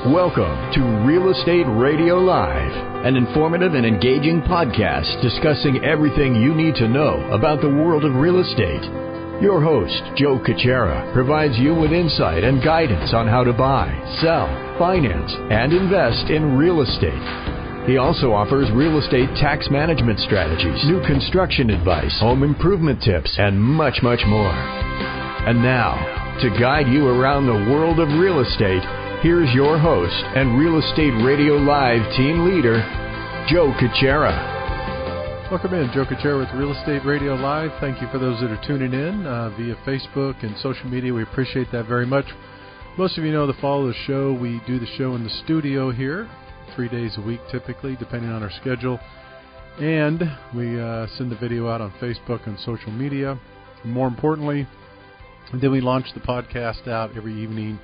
Welcome to Real Estate Radio Live, an informative and engaging podcast discussing everything you need to know about the world of real estate. Your host, Joe Caccera, provides you with insight and guidance on how to buy, sell, finance, and invest in real estate. He also offers real estate tax management strategies, new construction advice, home improvement tips, and much, much more. And now, to guide you around the world of real estate, here's your host and Real Estate Radio Live team leader, Joe Caccera. Welcome in, Joe Caccera with Real Estate Radio Live. Thank you for those that are tuning in via Facebook and social media. We appreciate that very much. Most of you know that follow the show. We do the show in the studio here 3 days a week typically, depending on our schedule. And we send the video out on Facebook and social media. And more importantly, then we launch the podcast out every evening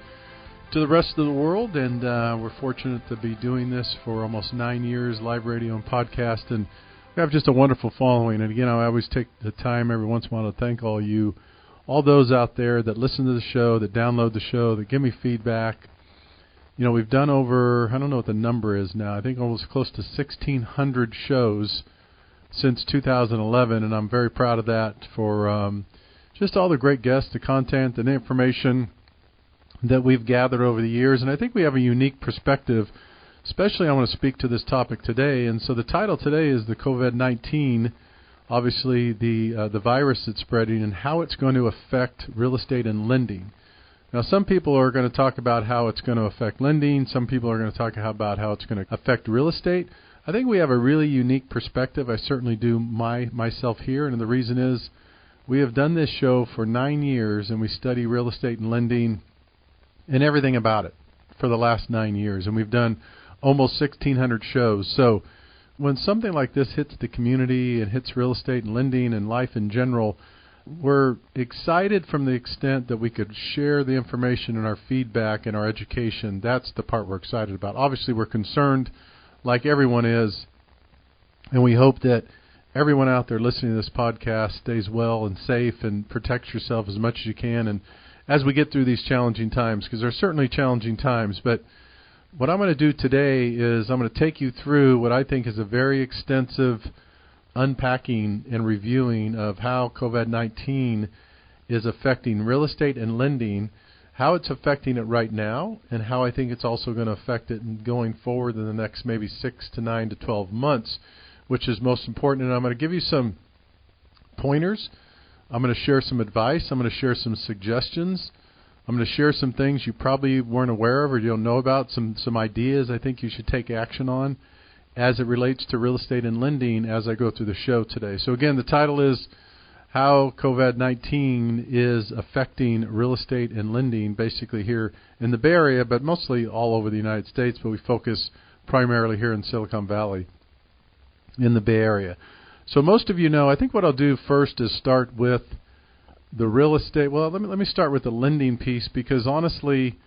to the rest of the world, and we're fortunate to be doing this for almost 9 years, live radio and podcast, and we have just a wonderful following. And again, I always take the time every once in a while to thank all those out there that listen to the show, that download the show, that give me feedback. You know, we've done over, I don't know what the number is now, I think almost close to 1,600 shows since 2011, and I'm very proud of that for just all the great guests, the content, and the information that we've gathered over the years. And I think we have a unique perspective, especially I want to speak to this topic today. And so the title today is the COVID-19, obviously the virus that's spreading and how it's going to affect real estate and lending. Now, some people are going to talk about how it's going to affect lending. Some people are going to talk about how it's going to affect real estate. I think we have a really unique perspective. I certainly do myself here. And the reason is we have done this show for 9 years, and we study real estate and lending and everything about it for the last 9 years. And we've done almost 1,600 shows. So when something like this hits the community and hits real estate and lending and life in general, we're excited from the extent that we could share the information and our feedback and our education. That's the part we're excited about. Obviously, we're concerned, like everyone is, and we hope that everyone out there listening to this podcast stays well and safe and protects yourself as much as you can. And as we get through these challenging times, because they're certainly challenging times, but what I'm going to do today is I'm going to take you through what I think is a very extensive unpacking and reviewing of how COVID-19 is affecting real estate and lending, how it's affecting it right now, and how I think it's also going to affect it going forward in the next maybe 6 to 9 to 12 months, which is most important. And I'm going to give you some pointers. I'm going to share some advice. I'm going to share some suggestions. I'm going to share some things you probably weren't aware of or you don't know about, some ideas I think you should take action on as it relates to real estate and lending as I go through the show today. So again, the title is How COVID-19 is Affecting Real Estate and Lending, basically here in the Bay Area, but mostly all over the United States, but we focus primarily here in Silicon Valley in the Bay Area. So most of you know, I think what I'll do first is start with the real estate. Well, let me start with the lending piece, because honestly,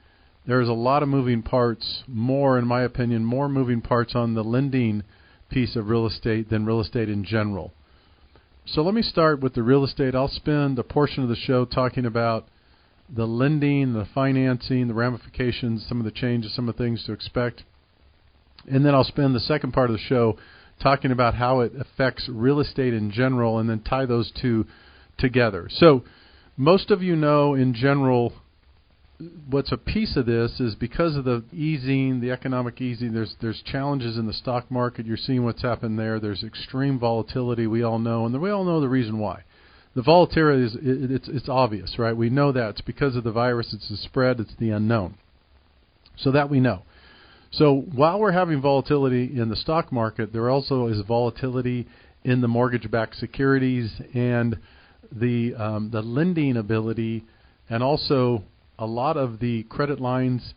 there's a lot of moving parts, in my opinion, more moving parts on the lending piece of real estate than real estate in general. So let me start with the real estate. I'll spend a portion of the show talking about the lending, the financing, the ramifications, some of the changes, some of the things to expect. And then I'll spend the second part of the show talking about how it affects real estate in general, and then tie those two together. So most of you know in general what's a piece of this is because of the easing, the economic easing, there's challenges in the stock market. You're seeing what's happened there. There's extreme volatility, we all know, and we all know the reason why. The volatility is it's obvious, right? We know that. It's because of the virus. It's the spread. It's the unknown. So that we know. So while we're having volatility in the stock market, there also is volatility in the mortgage-backed securities and the lending ability, and also a lot of the credit lines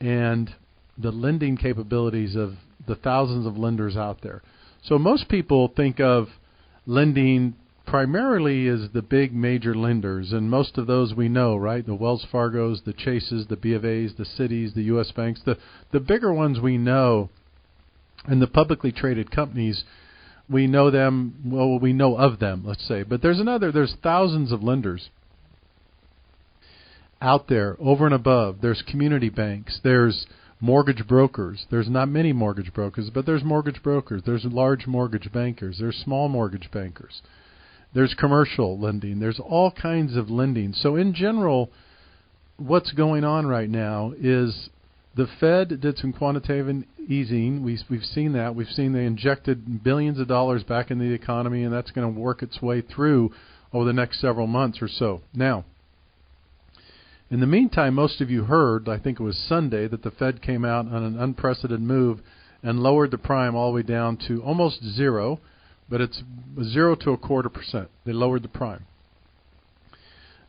and the lending capabilities of the thousands of lenders out there. So most people think of lending primarily as the big major lenders, and most of those we know, right? The Wells Fargos, the Chases, the B of A's, the Citis, the U.S. banks, the bigger ones we know, and the publicly traded companies, we know them, well, we know of them, let's say. But there's thousands of lenders out there over and above. There's community banks. There's mortgage brokers. There's not many mortgage brokers, but there's mortgage brokers. There's large mortgage bankers. There's small mortgage bankers. There's commercial lending. There's all kinds of lending. So in general, what's going on right now is the Fed did some quantitative easing. We've seen that. We've seen they injected billions of dollars back in the economy, and that's going to work its way through over the next several months or so. Now, in the meantime, most of you heard, I think it was Sunday, that the Fed came out on an unprecedented move and lowered the prime all the way down to almost zero, but it's 0 to 0.25%. They lowered the prime.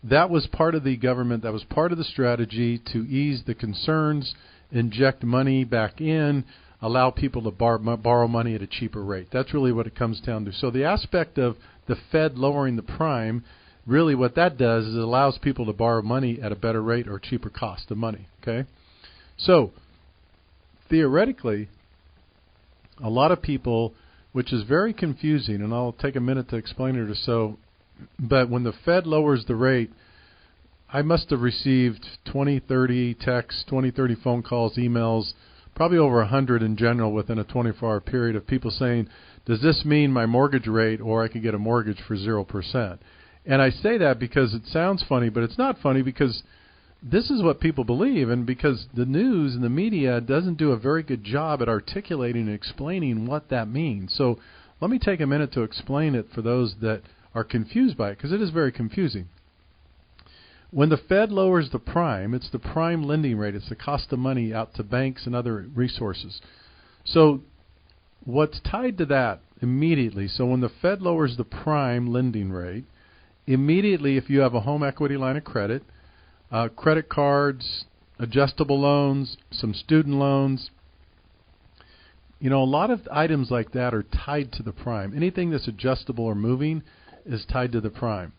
That was part of the government. That was part of the strategy to ease the concerns, inject money back in, allow people to borrow money at a cheaper rate. That's really what it comes down to. So the aspect of the Fed lowering the prime, really what that does is it allows people to borrow money at a better rate or cheaper cost of money. Okay, so theoretically, a lot of people, which is very confusing, and I'll take a minute to explain it or so, but when the Fed lowers the rate, I must have received 20, 30 texts, 20, 30 phone calls, emails, probably over 100 in general within a 24-hour period of people saying, does this mean my mortgage rate or I could get a mortgage for 0%? And I say that because it sounds funny, but it's not funny because this is what people believe, and because the news and the media doesn't do a very good job at articulating and explaining what that means. So let me take a minute to explain it for those that are confused by it, because it is very confusing. When the Fed lowers the prime, it's the prime lending rate. It's the cost of money out to banks and other resources. So what's tied to that immediately, so when the Fed lowers the prime lending rate, immediately if you have a home equity line of credit, credit cards, adjustable loans, some student loans, a lot of items like that are tied to the prime. Anything that's adjustable or moving is tied to the prime.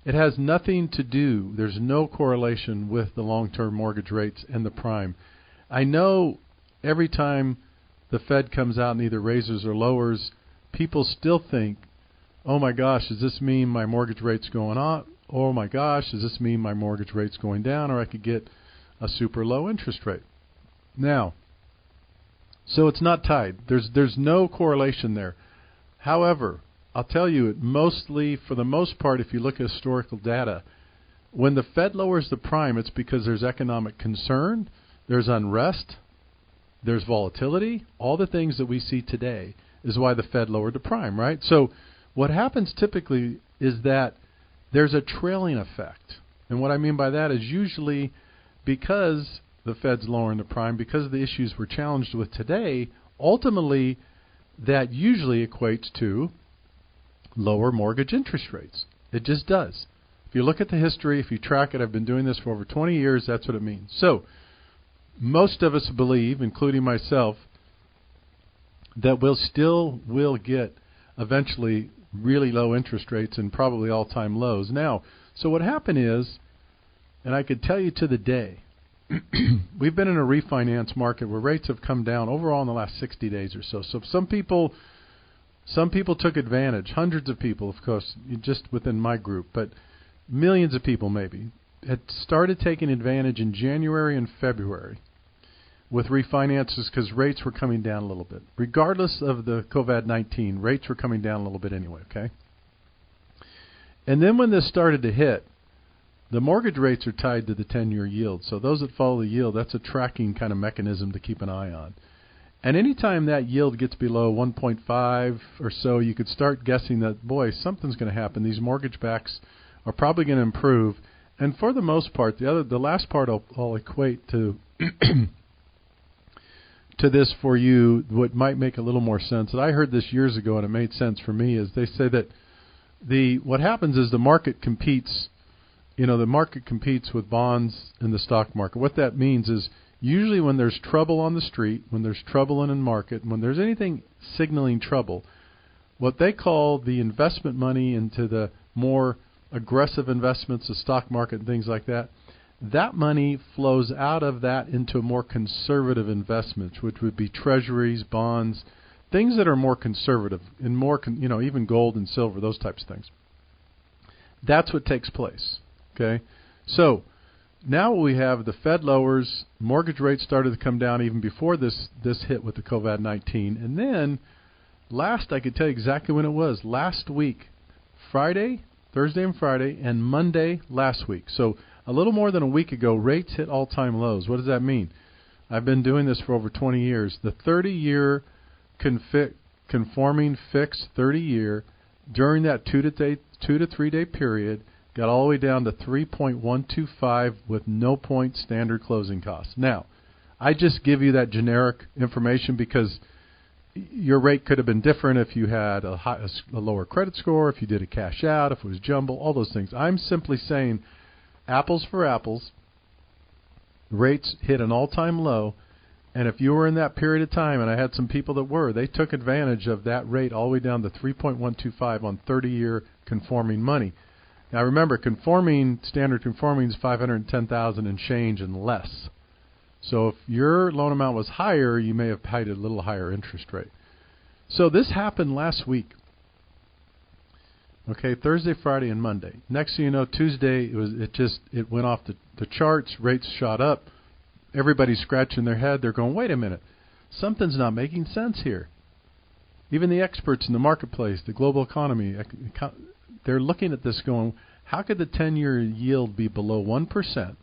It has nothing to do, there's no correlation with the long-term mortgage rates and the prime. I know every time the Fed comes out and either raises or lowers, people still think, oh my gosh, does this mean my mortgage rate's going up? Oh my gosh, does this mean my mortgage rate's going down, or I could get a super low interest rate? Now, so it's not tied. There's no correlation there. However, I'll tell you, mostly, for the most part, if you look at historical data, when the Fed lowers the prime, it's because there's economic concern, there's unrest, there's volatility. All the things that we see today is why the Fed lowered the prime, right? So what happens typically is that there's a trailing effect. And what I mean by that is usually because the Fed's lowering the prime, because of the issues we're challenged with today, ultimately that usually equates to lower mortgage interest rates. It just does. If you look at the history, if you track it, I've been doing this for over 20 years, that's what it means. So most of us believe, including myself, that we'll still get eventually really low interest rates and probably all-time lows. Now, so what happened is, and I could tell you to the day, we've been in a refinance market where rates have come down overall in the last 60 days or so. So some people took advantage, hundreds of people, of course, just within my group, but millions of people maybe, had started taking advantage in January and February with refinances because rates were coming down a little bit. Regardless of the COVID-19, rates were coming down a little bit anyway, okay? And then when this started to hit, the mortgage rates are tied to the 10-year yield. So those that follow the yield, that's a tracking kind of mechanism to keep an eye on. And anytime that yield gets below 1.5 or so, you could start guessing that, boy, something's going to happen. These mortgage backs are probably going to improve. And for the most part, the last part I'll equate to to this for you, what might make a little more sense. And I heard this years ago, and it made sense for me, is they say that what happens is the market competes. The market competes with bonds in the stock market. What that means is usually when there's trouble on the street, when there's trouble in a market, when there's anything signaling trouble, what they call the investment money into the more aggressive investments, the stock market and things like that, that money flows out of that into more conservative investments, which would be treasuries, bonds, things that are more conservative and more, even gold and silver, those types of things. That's what takes place. Okay, so now we have the Fed lowers, mortgage rates started to come down even before this hit with the COVID-19. And then I could tell you exactly when it was. Last week, Thursday and Friday, and Monday last week. So a little more than a week ago, rates hit all-time lows. What does that mean? I've been doing this for over 20 years. The 30-year conforming fixed 30-year during that 2 to 3 day period got all the way down to 3.125 with no point standard closing costs. Now, I just give you that generic information because your rate could have been different if you had a lower credit score, if you did a cash out, if it was jumbo, all those things. I'm simply saying apples for apples, rates hit an all-time low, and if you were in that period of time, and I had some people that they took advantage of that rate all the way down to 3.125 on 30-year conforming money. Now remember, standard conforming is $510,000 and change and less. So if your loan amount was higher, you may have paid a little higher interest rate. So this happened last week. Okay, Thursday, Friday, and Monday. Next thing you know, Tuesday, it went off the charts. Rates shot up. Everybody's scratching their head. They're going, wait a minute, something's not making sense here. Even the experts in the marketplace, the global economy, they're looking at this going, how could the 10-year yield be below 1%?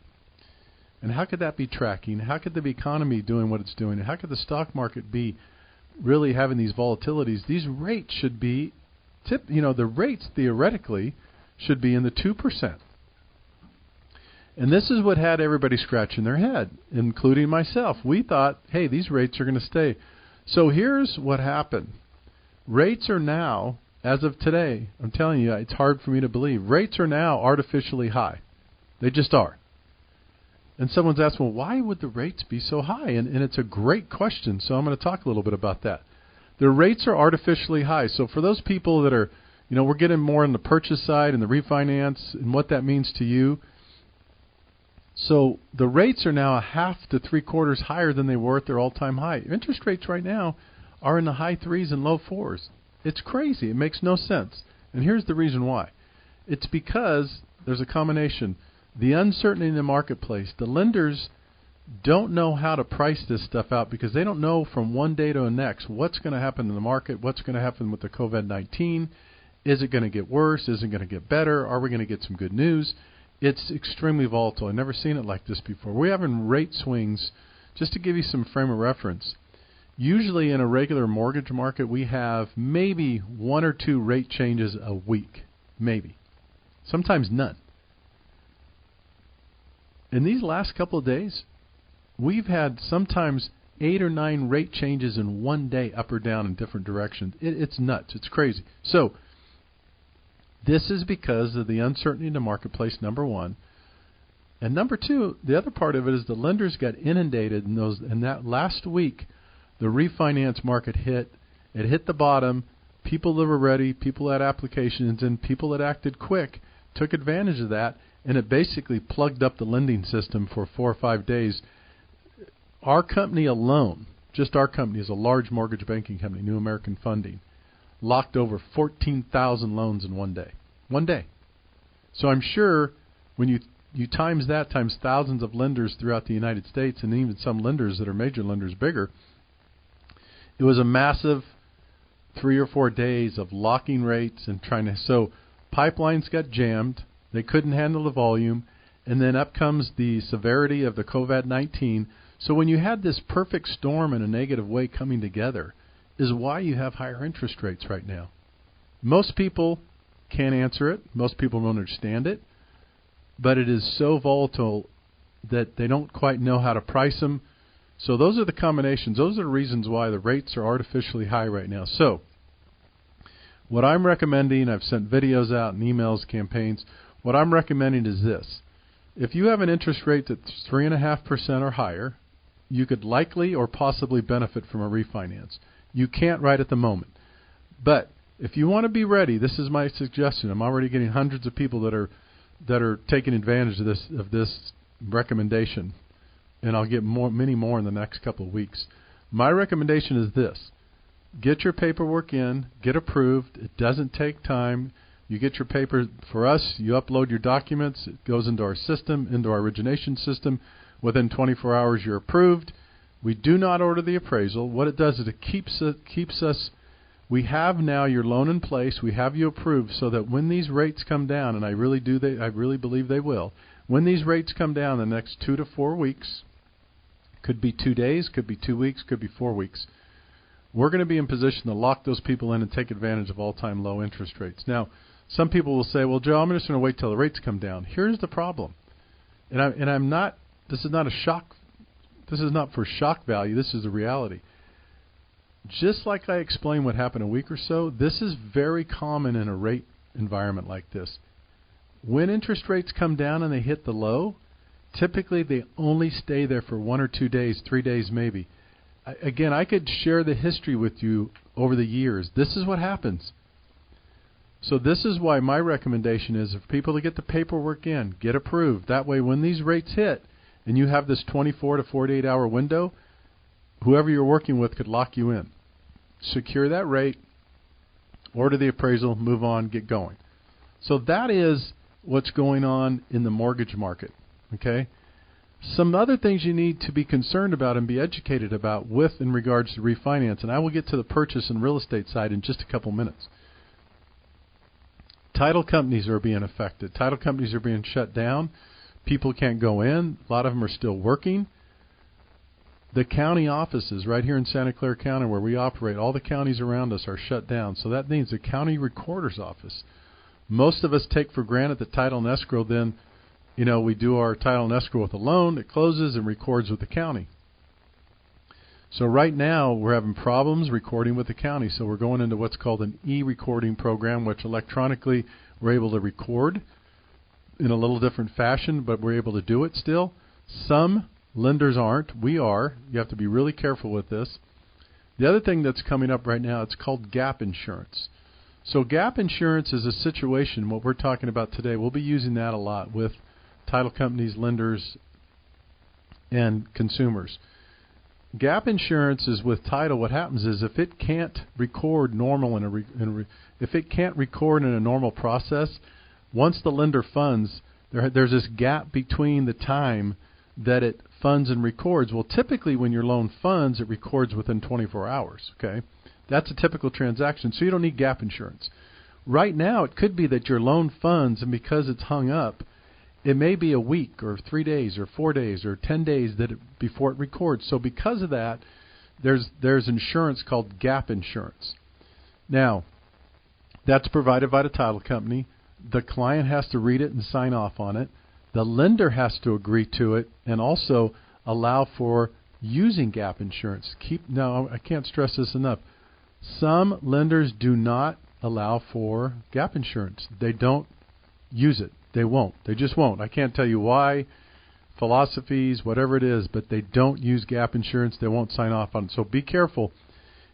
And how could that be tracking? How could the economy doing what it's doing? And how could the stock market be really having these volatilities? These rates should be, the rates theoretically should be in the 2%. And this is what had everybody scratching their head, including myself. We thought, hey, these rates are going to stay. So here's what happened. Rates are now, as of today, I'm telling you, it's hard for me to believe, rates are now artificially high. They just are. And someone's asked, well, why would the rates be so high? And it's a great question, so I'm going to talk a little bit about that. The rates are artificially high. So for those people that are, we're getting more on the purchase side and the refinance and what that means to you. So the rates are now a half to 3/4 higher than they were at their all-time high. Interest rates right now are in the high 3s and low 4s. It's crazy. It makes no sense. And here's the reason why. It's because there's a combination. The uncertainty in the marketplace. The lenders don't know how to price this stuff out because they don't know from one day to the next what's going to happen in the market, what's going to happen with the COVID-19. Is it going to get worse? Is it going to get better? Are we going to get some good news? It's extremely volatile. I've never seen it like this before. We're having rate swings. Just to give you some frame of reference, usually in a regular mortgage market, we have maybe 1 or 2 rate changes a week. Maybe. Sometimes none. In these last couple of days, we've had sometimes 8 or 9 rate changes in one day, up or down in different directions. It's nuts. It's crazy. So this is because of the uncertainty in the marketplace, number one. And number two, the other part of it is the lenders got inundated in that last week. The refinance market hit. It hit the bottom. People that were ready, people that had applications, and people that acted quick took advantage of that, and it basically plugged up the lending system for 4 or 5 days. Our company alone, just our company, is a large mortgage banking company, New American Funding, locked over 14,000 loans in one day. One day. So I'm sure when you times that times thousands of lenders throughout the United States, and even some lenders that are major lenders bigger, it was a massive 3 or 4 days of locking rates and trying to. So pipelines got jammed. They couldn't handle the volume. And then up comes the severity of the COVID-19. So when you had this perfect storm in a negative way coming together is why you have higher interest rates right now. Most people can't answer it. Most people don't understand it. But it is so volatile that they don't quite know how to price them. So those are the combinations. Those are the reasons why the rates are artificially high right now. So what I'm recommending, I've sent videos out and emails, campaigns. What I'm recommending is this. If you have an interest rate that's 3.5% or higher, you could likely or possibly benefit from a refinance. You can't right at the moment. But if you want to be ready, this is my suggestion. I'm already getting hundreds of people that are taking advantage of this recommendation, and I'll get many more in the next couple of weeks. My recommendation is this. Get your paperwork in, get approved. It doesn't take time. You get your paper for us, you upload your documents, it goes into our system, into our origination system. Within 24 hours, you're approved. We do not order the appraisal. What it does is it keeps us. We have now your loan in place. We have you approved so that when these rates come down, and I really believe they will, when these rates come down the next 2 to 4 weeks, could be 2 days, could be 2 weeks, could be 4 weeks, we're going to be in position to lock those people in and take advantage of all-time low interest rates. Now, some people will say, well, Joe, I'm just going to wait till the rates come down. Here's the problem. And I'm not, this is not a shock. This is not for shock value. This is the reality. Just like I explained what happened a week or so, this is very common in a rate environment like this. When interest rates come down and they hit the low, typically they only stay there for 1 or 2 days, 3 days maybe. Again, I could share the history with you over the years. This is what happens. So this is why my recommendation is for people to get the paperwork in, get approved. That way when these rates hit and you have this 24 to 48 hour window, whoever you're working with could lock you in. Secure that rate, order the appraisal, move on, get going. So that is what's going on in the mortgage market. Okay? Some other things you need to be concerned about and be educated about in regards to refinance, and I will get to the purchase and real estate side in just a couple minutes. Title companies are being affected. Title companies are being shut down. People can't go in. A lot of them are still working. The county offices right here in Santa Clara County where we operate, all the counties around us are shut down. So that means the county recorder's office. Most of us take for granted that title and escrow then, we do our title and escrow with a loan. It closes and records with the county. So right now we're having problems recording with the county. So we're going into what's called an e-recording program, which electronically we're able to record in a little different fashion, but we're able to do it still. Some lenders aren't. We are. You have to be really careful with this. The other thing that's coming up right now, it's called gap insurance. So gap insurance is a situation, what we're talking about today, we'll be using that a lot with title companies, lenders, and consumers. Gap insurance is with title. What happens is if it can't record normal if it can't record in a normal process, once the lender funds, there's this gap between the time that it funds and records. Well, typically when your loan funds, it records within 24 hours. Okay, that's a typical transaction, so you don't need gap insurance. Right now, it could be that your loan funds, and because it's hung up, it may be a week or 3 days or 4 days or 10 days before it records. So because of that, there's insurance called gap insurance. Now, that's provided by the title company. The client has to read it and sign off on it. The lender has to agree to it and also allow for using gap insurance. Now, I can't stress this enough. Some lenders do not allow for gap insurance. They don't use it. They won't. They just won't. I can't tell you why, philosophies, whatever it is, but they don't use gap insurance. They won't sign off on it. So be careful.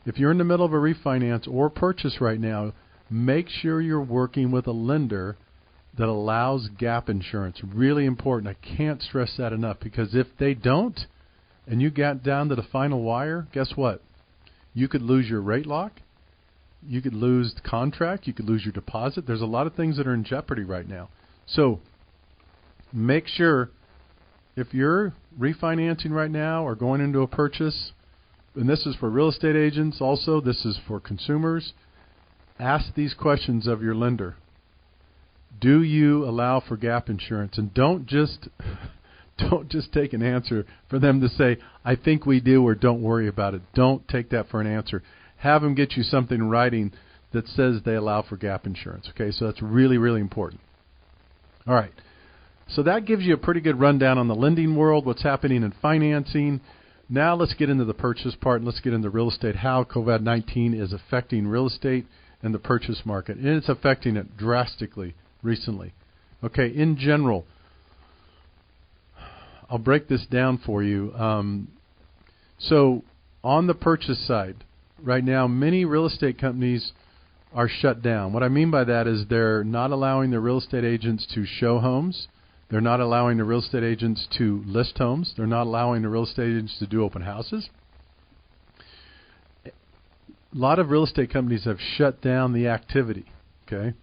If you're in the middle of a refinance or purchase right now, make sure you're working with a lender that allows gap insurance. Really important. I can't stress that enough, because if they don't and you got down to the final wire, guess what? You could lose your rate lock. You could lose the contract. You could lose your deposit. There's a lot of things that are in jeopardy right now. So make sure if you're refinancing right now or going into a purchase, and this is for real estate agents also, this is for consumers, ask these questions of your lender. Do you allow for gap insurance? And don't just take an answer for them to say, I think we do, or don't worry about it. Don't take that for an answer. Have them get you something in writing that says they allow for gap insurance. Okay, so that's really, really important. All right, so that gives you a pretty good rundown on the lending world, what's happening in financing. Now let's get into the purchase part, and let's get into real estate, how COVID-19 is affecting real estate and the purchase market. And it's affecting it drastically recently. Okay, in general, I'll break this down for you. So on the purchase side, right now, many real estate companies are shut down. What I mean by that is they're not allowing the real estate agents to show homes. They're not allowing the real estate agents to list homes. They're not allowing the real estate agents to do open houses. A lot of real estate companies have shut down the activity. Okay,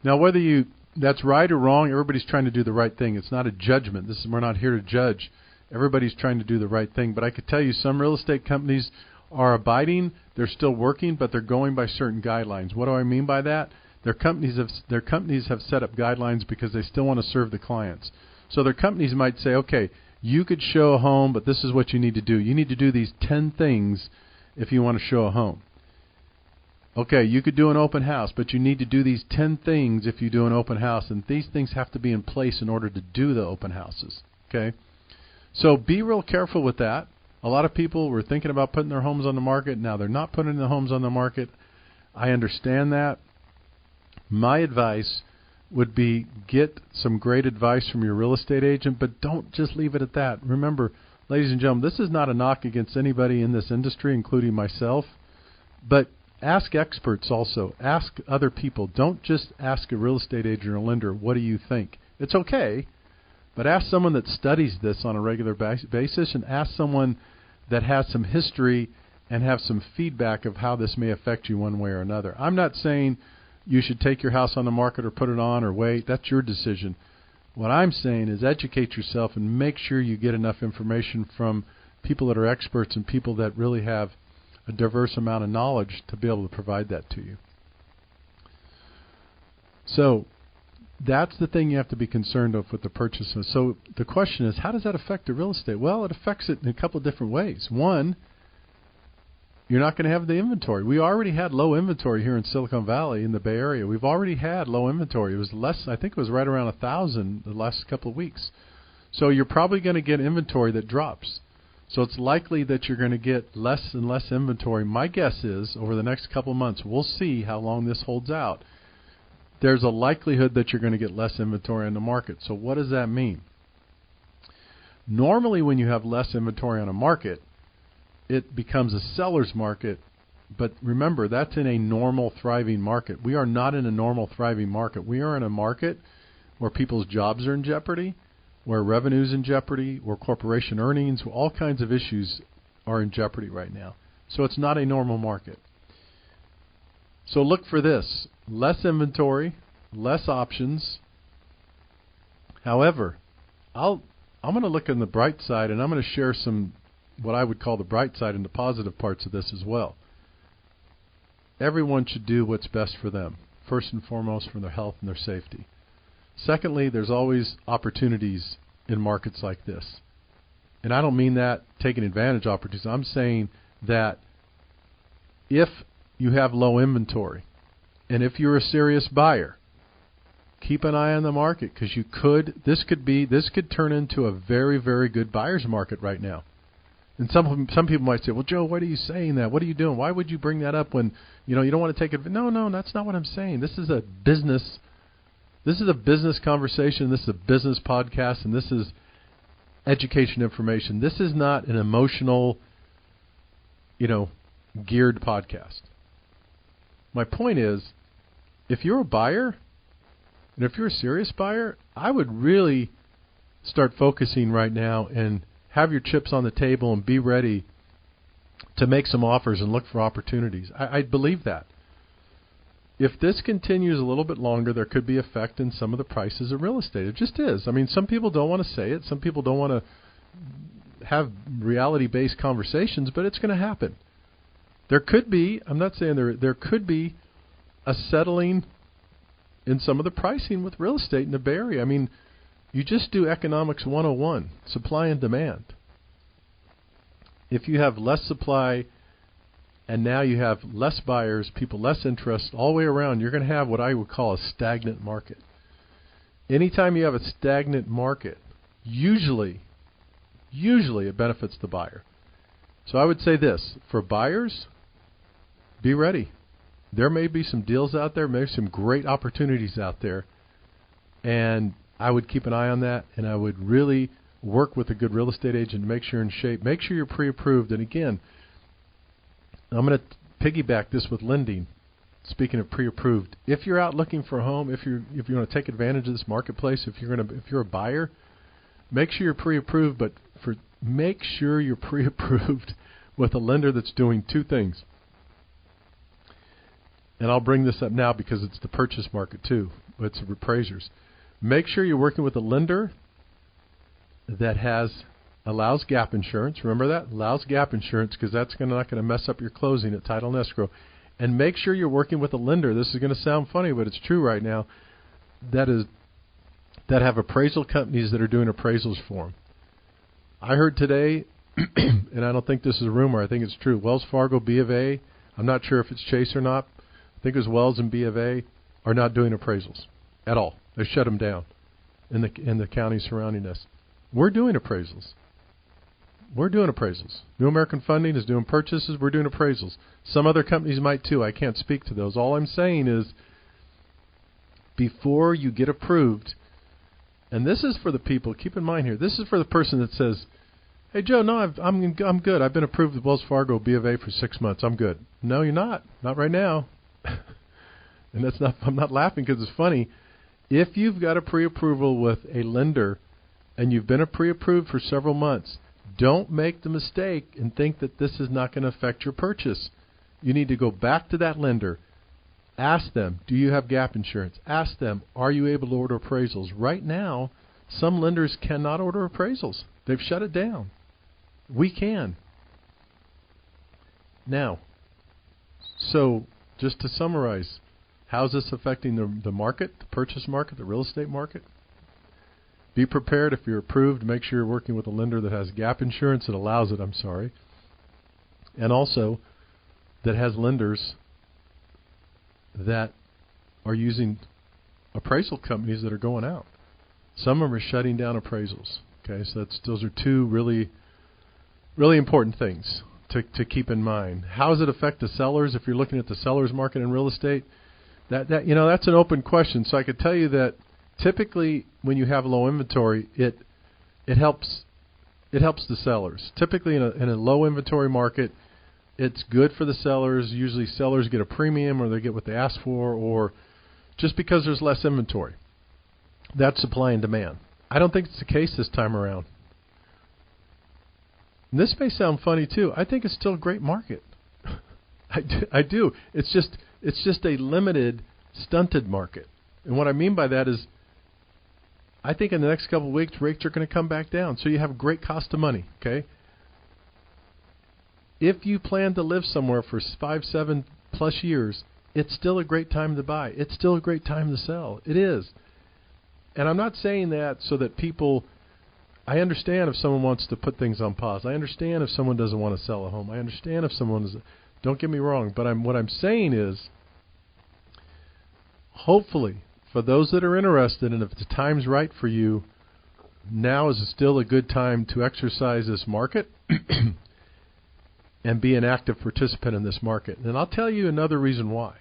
Now, whether that's right or wrong, everybody's trying to do the right thing. It's not a judgment. We're not here to judge. Everybody's trying to do the right thing. But I could tell you some real estate companies are abiding. They're still working, but they're going by certain guidelines. What do I mean by that? Their companies have set up guidelines because they still want to serve the clients. So their companies might say, okay, you could show a home, but this is what you need to do. You need to do these 10 things if you want to show a home. Okay, you could do an open house, but you need to do these 10 things if you do an open house, and these things have to be in place in order to do the open houses. Okay? So be real careful with that. A lot of people were thinking about putting their homes on the market. Now they're not putting their homes on the market. I understand that. My advice would be get some great advice from your real estate agent, but don't just leave it at that. Remember, ladies and gentlemen, this is not a knock against anybody in this industry, including myself, but ask experts also. Ask other people. Don't just ask a real estate agent or lender, what do you think? It's okay, but ask someone that studies this on a regular basis, and ask someone that has some history and have some feedback of how this may affect you one way or another. I'm not saying you should take your house on the market or put it on or wait. That's your decision. What I'm saying is educate yourself and make sure you get enough information from people that are experts and people that really have a diverse amount of knowledge to be able to provide that to you. So that's the thing you have to be concerned of with the purchase. So the question is, how does that affect the real estate? Well, it affects it in a couple of different ways. One, you're not going to have the inventory. We already had low inventory here in Silicon Valley in the Bay Area. We've already had low inventory. It was less, I think it was right around 1,000 the last couple of weeks. So you're probably going to get inventory that drops. So it's likely that you're going to get less and less inventory. My guess is over the next couple of months, we'll see how long this holds out. There's a likelihood that you're going to get less inventory on the market. So what does that mean? Normally when you have less inventory on a market, it becomes a seller's market. But remember, that's in a normal, thriving market. We are not in a normal, thriving market. We are in a market where people's jobs are in jeopardy, where revenue's in jeopardy, where corporation earnings, all kinds of issues are in jeopardy right now. So it's not a normal market. So look for this. Less inventory, less options. However, I'm going to look on the bright side, and I'm going to share some what I would call the bright side and the positive parts of this as well. Everyone should do what's best for them, first and foremost for their health and their safety. Secondly, there's always opportunities in markets like this. And I don't mean that taking advantage of opportunities. I'm saying that if you have low inventory, and if you're a serious buyer, keep an eye on the market, because this could turn into a very, very good buyer's market right now. And some people might say, well, Joe, why are you saying that? What are you doing? Why would you bring that up when you don't want to take it? No, that's not what I'm saying. This is a business conversation. This is a business podcast, and this is education information. This is not an emotional, geared podcast. My point is, if you're a buyer, and if you're a serious buyer, I would really start focusing right now and have your chips on the table and be ready to make some offers and look for opportunities. I believe that. If this continues a little bit longer, there could be effect in some of the prices of real estate. It just is. I mean, some people don't want to say it. Some people don't want to have reality-based conversations, but it's going to happen. There could be, I'm not saying there could be a settling in some of the pricing with real estate in the Bay Area. I mean, you just do economics 101, supply and demand. If you have less supply and now you have less buyers, people less interest all the way around, you're going to have what I would call a stagnant market. Anytime you have a stagnant market, usually it benefits the buyer. So I would say this, for buyers, be ready. There may be some deals out there, maybe some great opportunities out there, and I would keep an eye on that, and I would really work with a good real estate agent to make sure you're in shape. Make sure you're pre-approved. And again, I'm going to piggyback this with lending. Speaking of pre-approved, if you're out looking for a home, if you want to take advantage of this marketplace, if you're a buyer, make sure you're pre-approved. But make sure you're pre-approved with a lender that's doing two things. And I'll bring this up now because it's the purchase market too. It's appraisers. Make sure you're working with a lender that allows gap insurance. Remember that? Allows gap insurance, because that's not going to mess up your closing at title and escrow. And make sure you're working with a lender. This is going to sound funny, but it's true right now. That have appraisal companies that are doing appraisals for them. I heard today, and I don't think this is a rumor, I think it's true, Wells Fargo, B of A, I'm not sure if it's Chase or not, I think it was Wells and B of A, are not doing appraisals at all. They shut them down in the counties surrounding us. We're doing appraisals. New American Funding is doing purchases. We're doing appraisals. Some other companies might too. I can't speak to those. All I'm saying is, before you get approved, and this is for the people, keep in mind here, this is for the person that says, hey, Joe, no, I'm good. I've been approved with Wells Fargo, B of A for 6 months. I'm good. No, you're not. Not right now. And I'm not laughing because it's funny. If you've got a pre-approval with a lender and you've been pre-approved for several months, don't make the mistake and think that this is not going to affect your purchase. You need to go back to that lender. Ask them, do you have gap insurance? Ask them, are you able to order appraisals? Right now, some lenders cannot order appraisals. They've shut it down. We can. Now, so just to summarize, how's this affecting the market, the purchase market, the real estate market? Be prepared. If you're approved, make sure you're working with a lender that has gap insurance, that allows it, and also that has lenders that are using appraisal companies that are going out. Some of them are shutting down appraisals. Okay, so those are two really, really important things to keep in mind. How does it affect the sellers? If you're looking at the sellers market in real estate, that's an open question. So I could tell you that typically when you have low inventory, it helps the sellers. Typically in a low inventory market, it's good for the sellers. Usually sellers get a premium, or they get what they ask for, or just because there's less inventory. That's supply and demand. I don't think it's the case this time around. And this may sound funny too. I think it's still a great market. I do. It's just a limited, stunted market. And what I mean by that is, I think in the next couple of weeks, rates are going to come back down. So you have a great cost of money, okay? If you plan to live somewhere for 5, 7+ years, it's still a great time to buy. It's still a great time to sell. It is. And I'm not saying that so that people, I understand if someone wants to put things on pause. I understand if someone doesn't want to sell a home. I understand if someone is, don't get me wrong, but what I'm saying is, hopefully, for those that are interested, and if the time's right for you, now is still a good time to exercise this market and be an active participant in this market. And I'll tell you another reason why.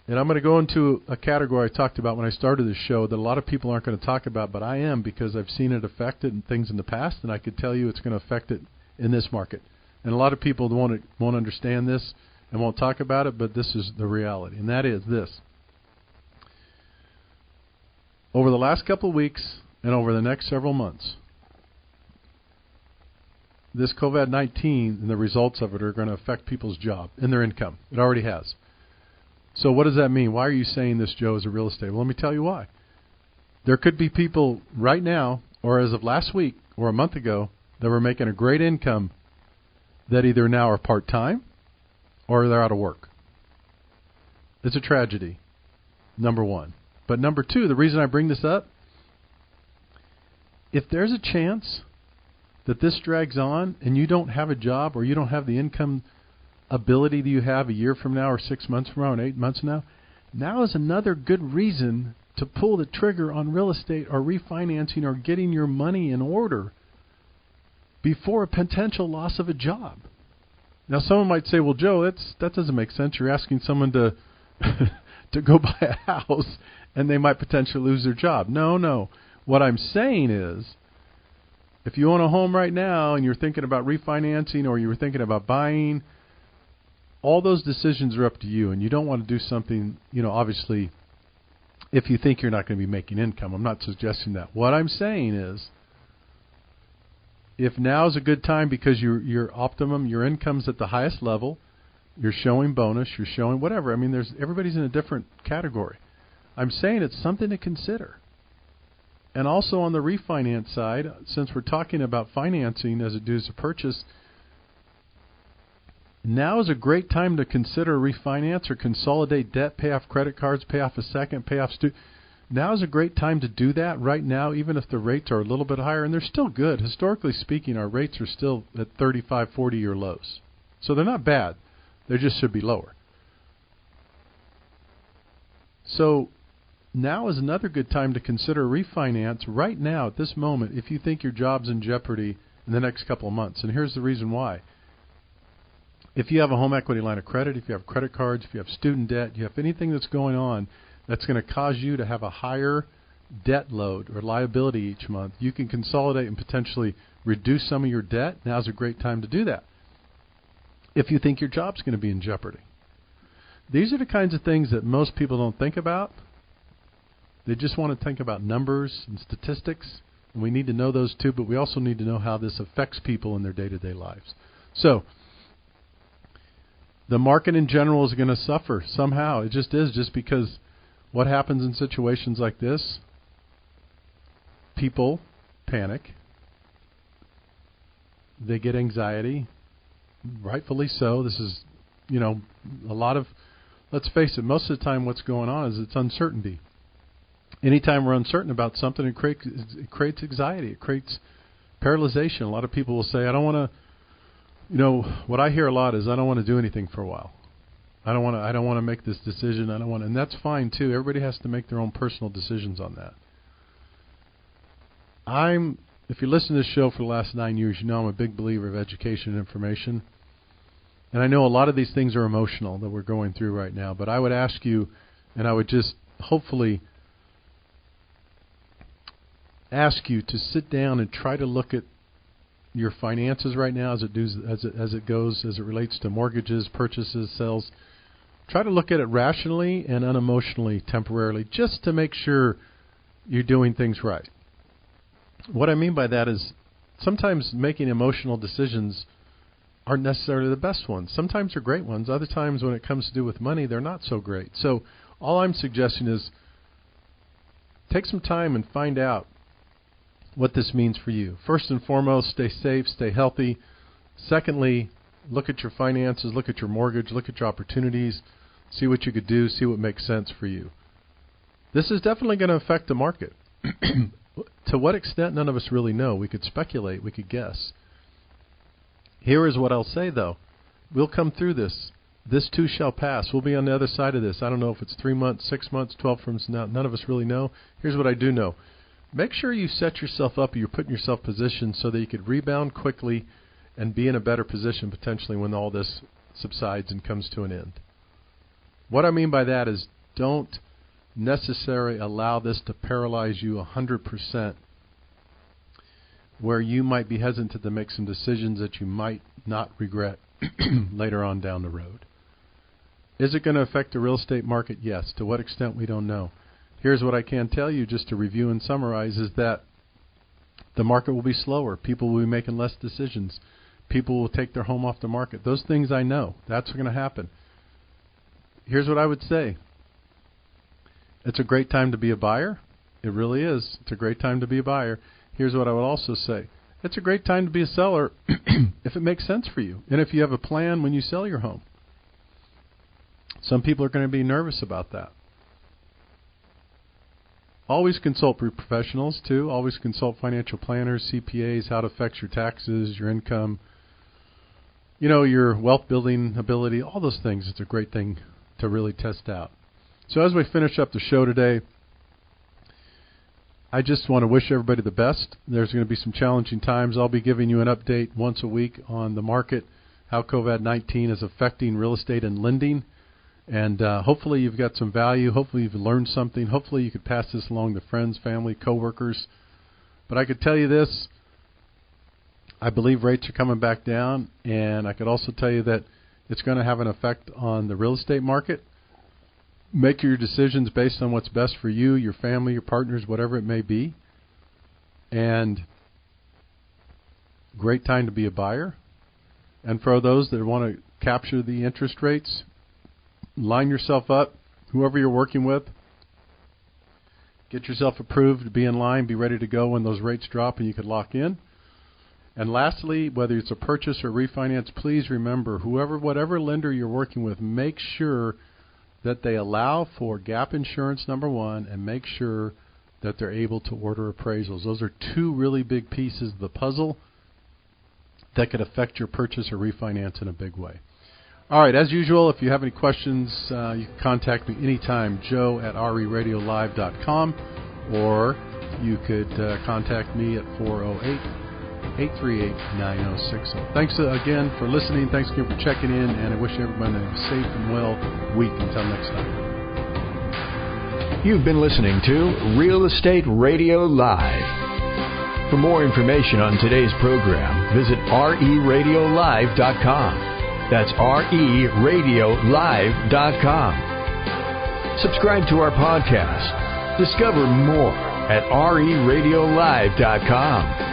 And I'm going to go into a category I talked about when I started this show that a lot of people aren't going to talk about, but I am, because I've seen it affected in things in the past, and I could tell you it's going to affect it in this market. And a lot of people won't understand this and won't talk about it, but this is the reality, and that is this. Over the last couple of weeks and over the next several months, this COVID-19 and the results of it are going to affect people's job and their income. It already has. So what does that mean? Why are you saying this, Joe, as a real estate? Well, let me tell you why. There could be people right now, or as of last week or a month ago, that were making a great income that either now are part-time or they're out of work. It's a tragedy, number one. But number two, the reason I bring this up, if there's a chance that this drags on and you don't have a job, or you don't have the income ability that you have a year from now, or 6 months from now, or 8 months from now is another good reason to pull the trigger on real estate or refinancing or getting your money in order before a potential loss of a job. Now, someone might say, well, Joe, that doesn't make sense. You're asking someone to to go buy a house and they might potentially lose their job. No. What I'm saying is, if you own a home right now and you're thinking about refinancing, or you were thinking about buying, all those decisions are up to you, and you don't want to do something, obviously, if you think you're not going to be making income. I'm not suggesting that. What I'm saying is, if now is a good time because your optimum, your income's at the highest level, you're showing bonus, you're showing whatever. I mean, everybody's in a different category. I'm saying it's something to consider. And also on the refinance side, since we're talking about financing as it does a purchase, now is a great time to consider refinance or consolidate debt, pay off credit cards, pay off a second, pay off student. Now is a great time to do that right now, even if the rates are a little bit higher, and they're still good. Historically speaking, our rates are still at 35, 40-year lows. So they're not bad. They just should be lower. So now is another good time to consider refinance right now at this moment if you think your job's in jeopardy in the next couple of months. And here's the reason why. If you have a home equity line of credit, if you have credit cards, if you have student debt, you have anything that's going on that's going to cause you to have a higher debt load or liability each month, you can consolidate and potentially reduce some of your debt. Now's a great time to do that if you think your job's going to be in jeopardy. These are the kinds of things that most people don't think about. They just want to think about numbers and statistics, and we need to know those too, but we also need to know how this affects people in their day-to-day lives. So the market in general is going to suffer somehow. It just is, just because what happens in situations like this, people panic. They get anxiety, rightfully so. This is, a lot of, let's face it, most of the time what's going on is it's uncertainty. Anytime we're uncertain about something, it creates anxiety. It creates paralyzation. A lot of people will say, I don't want to, what I hear a lot is, I don't want to do anything for a while. I don't want to make this decision. And that's fine too. Everybody has to make their own personal decisions on that. If you listen to this show for the last 9 years, you know I'm a big believer of education and information. And I know a lot of these things are emotional that we're going through right now, but I would ask you, and I would just hopefully ask you to sit down and try to look at your finances right now as it relates to mortgages, purchases, sales. Try to look at it rationally and unemotionally temporarily, just to make sure you're doing things right. What I mean by that is sometimes making emotional decisions aren't necessarily the best ones. Sometimes they're great ones. Other times when it comes to do with money, they're not so great. So all I'm suggesting is take some time and find out what this means for you. First and foremost, stay safe, stay healthy. Secondly, look at your finances, look at your mortgage, look at your opportunities, see what you could do, see what makes sense for you. This is definitely going to affect the market. To what extent, none of us really know. We could speculate, we could guess. Here is what I'll say, though. We'll come through this. This too shall pass. We'll be on the other side of this. I don't know if it's 3 months, 6 months, 12 months. None of us really know. Here's what I do know. Make sure you set yourself up, you're putting yourself positioned so that you could rebound quickly and be in a better position potentially when all this subsides and comes to an end. What I mean by that is don't necessarily allow this to paralyze you 100%, where you might be hesitant to make some decisions that you might not regret later on down the road. Is it going to affect the real estate market? Yes. To what extent, we don't know. Here's what I can tell you, just to review and summarize, is that the market will be slower. People will be making less decisions. People will take their home off the market. Those things I know. That's going to happen. Here's what I would say. It's a great time to be a buyer. It really is. It's a great time to be a buyer. Here's what I would also say. It's a great time to be a seller if it makes sense for you, and if you have a plan when you sell your home. Some people are going to be nervous about that. Always consult professionals, too. Always consult financial planners, CPAs, how it affects your taxes, your income, your wealth building ability, all those things. It's a great thing to really test out. So as we finish up the show today, I just want to wish everybody the best. There's going to be some challenging times. I'll be giving you an update once a week on the market, how COVID-19 is affecting real estate and lending. And hopefully you've got some value. Hopefully you've learned something. Hopefully you could pass this along to friends, family, coworkers. But I could tell you this. I believe rates are coming back down. And I could also tell you that it's going to have an effect on the real estate market. Make your decisions based on what's best for you, your family, your partners, whatever it may be. And great time to be a buyer. And for those that want to capture the interest rates, line yourself up, whoever you're working with, Get yourself approved, be in line, be ready to go when those rates drop and you can lock in. And lastly, whether it's a purchase or refinance, please remember, whatever lender you're working with, make sure that they allow for gap insurance, number one, and make sure that they're able to order appraisals. Those are two really big pieces of the puzzle that could affect your purchase or refinance in a big way. All right, as usual, if you have any questions, you can contact me anytime, joe@reradiolive.com, or you could contact me at 408-838-9060. Thanks again for listening. Thanks again for checking in, and I wish everyone a safe and well week. Until next time. You've been listening to Real Estate Radio Live. For more information on today's program, visit RERadiolive.com. That's RERadiolive.com. Subscribe to our podcast. Discover more at RERadiolive.com.